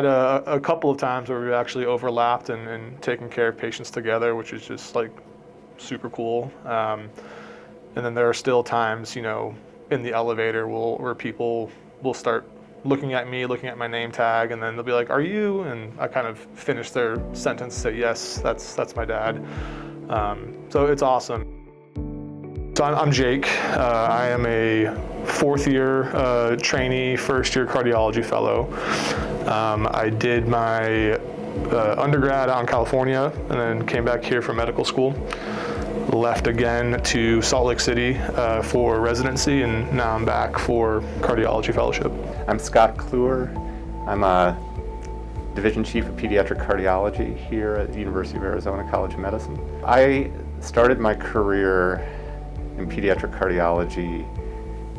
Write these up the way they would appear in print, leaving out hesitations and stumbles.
had a couple of times where we've actually overlapped and taken care of patients together, which is just like super cool. And then there are still times, you know, in the elevator where people will start looking at me, looking at my name tag, and then they'll be like, "Are you?" And I kind of finish their sentence, say, "Yes, that's my dad." So it's awesome. So I'm Jake. I am a fourth-year trainee, first-year cardiology fellow. I did my undergrad out in California and then came back here for medical school. Left again to Salt Lake City for residency, and now I'm back for cardiology fellowship. I'm Scott Klewer. I'm a Division Chief of Pediatric Cardiology here at the University of Arizona College of Medicine. I started my career in pediatric cardiology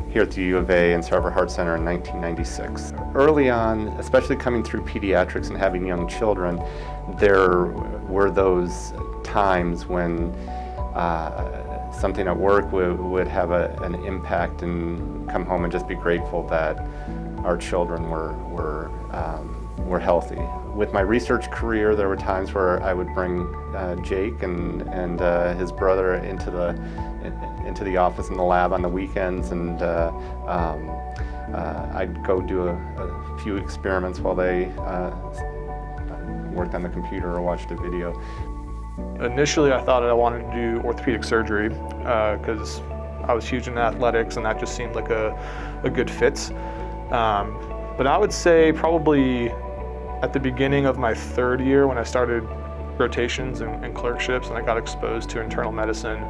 here at the U of A and Sarver Heart Center in 1996. Early on, especially coming through pediatrics and having young children, there were those times when something at work would have an impact, and come home and just be grateful that our children were healthy. With my research career, there were times where I would bring Jake and his brother into the office in the lab on the weekends, and I'd go do a few experiments while they worked on the computer or watched a video. Initially, I thought I wanted to do orthopedic surgery because I was huge in athletics, and that just seemed like a good fit. But I would say probably at the beginning of my third year, when I started rotations and clerkships and I got exposed to internal medicine,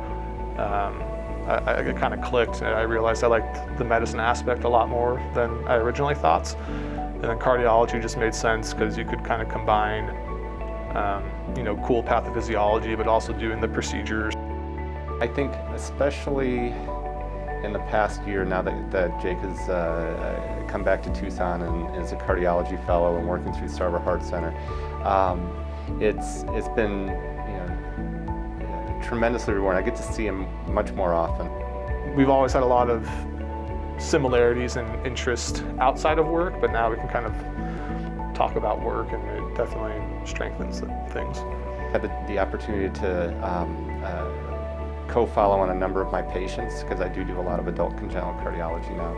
it kind of clicked, and I realized I liked the medicine aspect a lot more than I originally thought. And then cardiology just made sense because you could kind of combine cool pathophysiology, but also doing the procedures. I think especially in the past year, now that Jake has come back to Tucson and is a cardiology fellow and working through Sarver Heart Center, it's been tremendously rewarding. I get to see him much more often. We've always had a lot of similarities and interest outside of work, but now we can kind of talk about work, and it definitely strengthens things. I had the opportunity to co-follow on a number of my patients, because I do a lot of adult congenital cardiology now,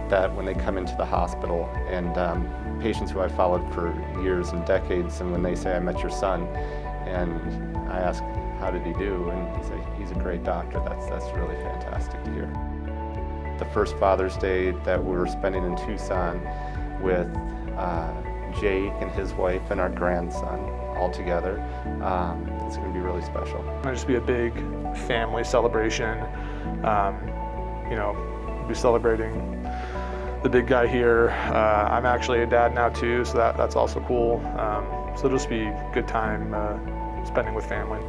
that when they come into the hospital, and patients who I've followed for years and decades, and when they say, "I met your son," and I ask, "How did he do?" and they say, "He's a great doctor," that's really fantastic to hear. The first Father's Day that we're spending in Tucson with Jake and his wife and our grandson all together, it's going to be really special. It'll just be a big family celebration. We'll be celebrating the big guy here. I'm actually a dad now too, so that's also cool. So it'll just be a good time spending with family.